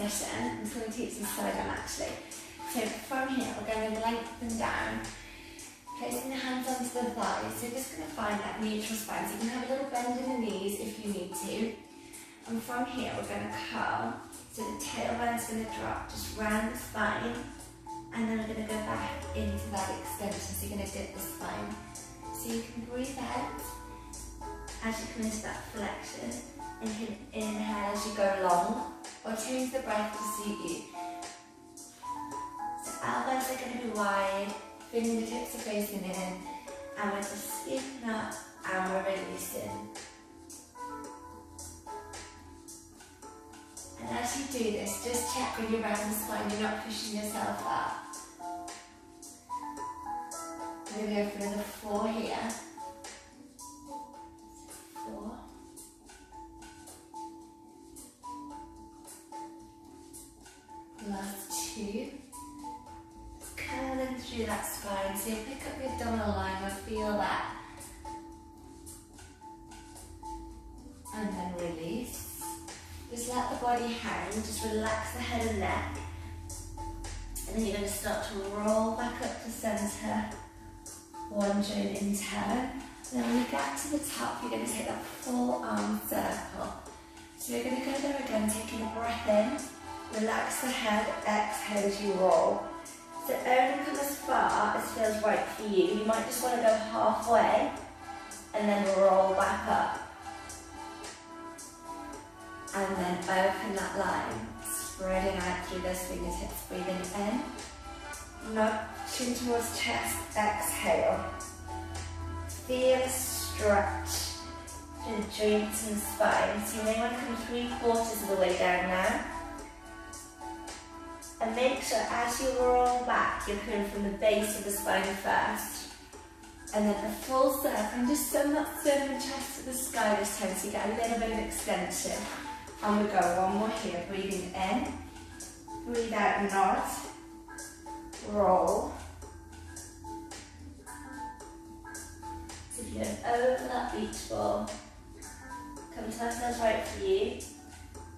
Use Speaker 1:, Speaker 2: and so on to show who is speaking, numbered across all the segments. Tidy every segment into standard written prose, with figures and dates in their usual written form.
Speaker 1: position. I'm just going to teach this side on actually. So from here, we're going to lengthen down, placing the hands onto the thighs. So you're just going to find that neutral spine. So you can have a little bend in the knees if you need to. And from here, we're going to curl. So the tailbone's going to drop just round the spine. And then we're going to go back into that extension. So you're going to dip the spine. So you can breathe out as you come into that flexion. Inhale as you go long, or change the breath to suit you. So elbows are going to be wide, fingertips are facing in, and we're just scooping up and we're releasing. And as you do this, just check with your round spine, you're not pushing yourself up. We're going to go for another 4 here. 4. Last 2. Just curling through that spine. So you pick up your abdominal line, you'll feel that. And then release. Just let the body hang, just relax the head and neck. And then you're going to start to roll back up to centre. One joint in turn. Then when you get to the top, you're going to take that full arm circle. So you're going to go there again, taking a breath in, relax the head, exhale as you roll. So only come as far as feels right for you. You might just want to go halfway and then roll back up. And then open that line, spreading out through those fingertips, breathing in. Nudge chin towards chest, exhale. Feel a stretch through the joints and spine. So you may want to come 3/4 of the way down now. And make sure as you roll back, you're coming from the base of the spine first. And then a full circle, and just send that sternum chest to the sky this time, so you get a little bit of extension. And we go, one more here, breathing in, breathe out, nod, roll. So if you go over that beach ball, come to that feels right for you,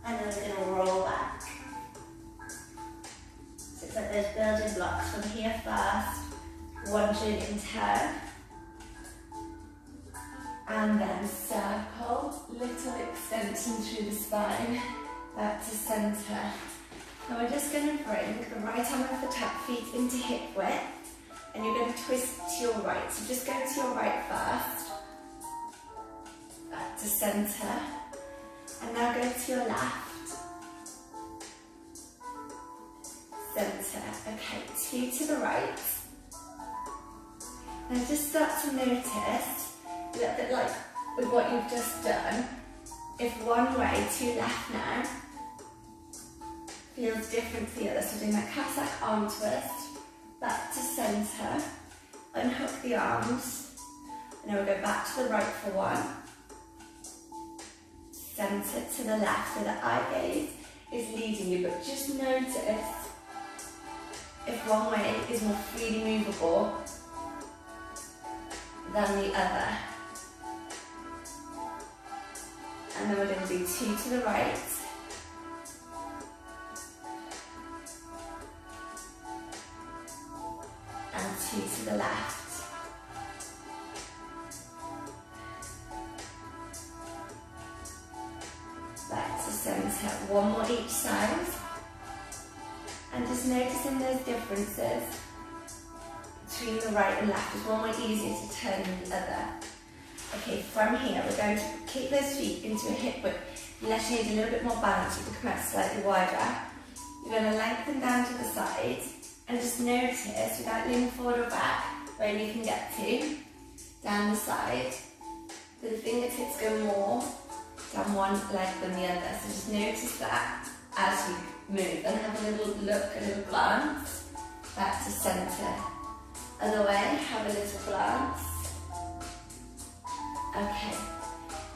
Speaker 1: and then we're going to roll back. So it's like those building blocks from here first, one joint in turn, and then circle, little extension through the spine, back to centre. Now we're just going to bring the right arm of the top, feet into hip width, and you're going to twist to your right. So just go to your right first, back to centre, and now go to your left, centre. Okay, 2 to the right. Now just start to notice, a little bit like with what you've just done, if one way, 2 left now, feels different to the other. So doing that Cossack arm twist, back to centre, unhook the arms, and then we'll go back to the right for 1, centre to the left, so the eye gaze is leading you, but just notice if one way is more freely movable than the other. And then we're going to do 2 to the right, and 2 to the left. Back to centre, 1 more each side. And just noticing those differences between the right and left. It's one way easier to turn than the other. Okay, from here we're going to kick those feet into a hip width. Unless you need a little bit more balance, you can come out slightly wider. You're going to lengthen down to the side and just notice, without leaning forward or back, where you can get to, down the side. The fingertips go more down one leg than the other. So just notice that as you move, and have a little look, a little glance, back to centre. Other way, have a little glance. Okay,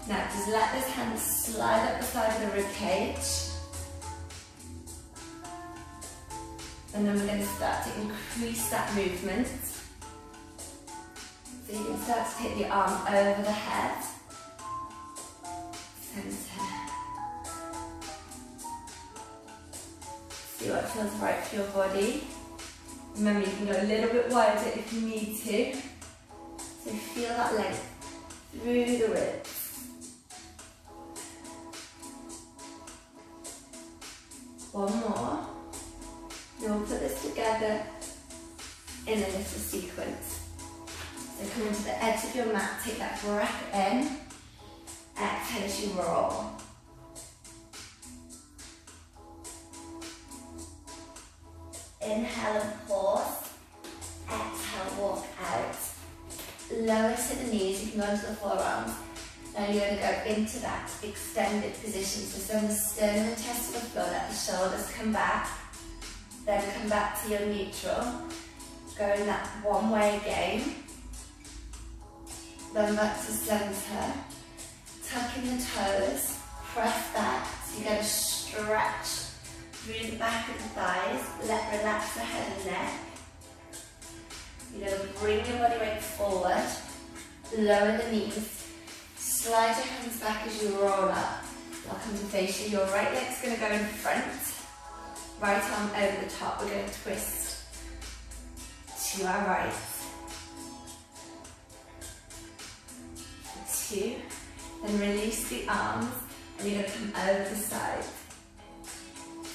Speaker 1: now just let this hand slide up the side of the rib cage. And then we're going to start to increase that movement. So you can start to take the arm over the head. Centre. See what feels right for your body. Remember, you can go a little bit wider if you need to. So feel that length through the ribs. One more. We'll put this together in a little sequence. So come into the edge of your mat, take that breath in, exhale as you roll. Inhale and pause, exhale, walk out. Lower to the knees, you can go into the forearms. Now you're going to go into that extended position. So send the sternum and chest to the floor, let the shoulders come back. Then come back to your neutral. Go in that one way again. Then back to centre. Tuck in the toes, press back. So you get a stretch through the back of the thighs. Relax the head and neck. You're going to bring your body weight forward. Lower the knees. Slide your hands back as you roll up. Welcome to fascia. Your right leg's going to go in front. Right arm over the top. We're going to twist to our right. 2. Then release the arms and you're going to come over the side.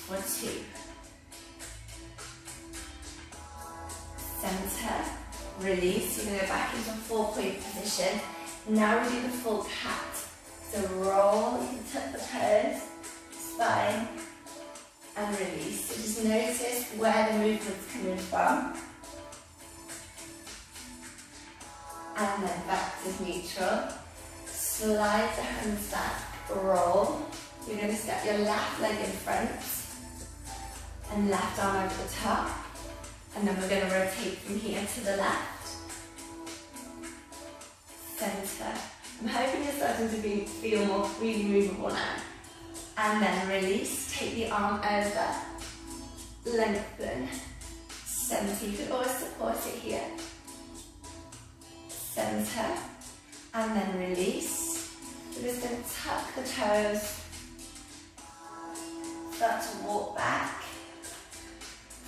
Speaker 1: For 2. Center. Release. You're going to go back into a 4-point position. Now we do the full cat. So roll, you can tuck the toes, spine, and release. So just notice where the movement's coming from. And then back to neutral. Slide the hands back, roll. You're going to step your left leg in front and left arm over the top. And then we're going to rotate from here to the left. Center. I'm hoping you're starting to feel more freely movable now. And then release, take the arm over, lengthen, center. You can always support it here. Center, and then release. We're just going to tuck the toes, start to walk back,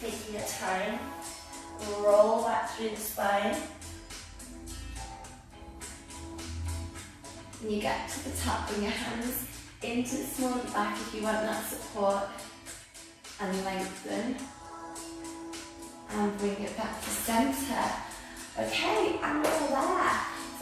Speaker 1: taking your time, roll back through the spine. When you get to the top, bring your hands into the small of the back if you want that support, and lengthen. And bring it back to centre. Okay, and we're there.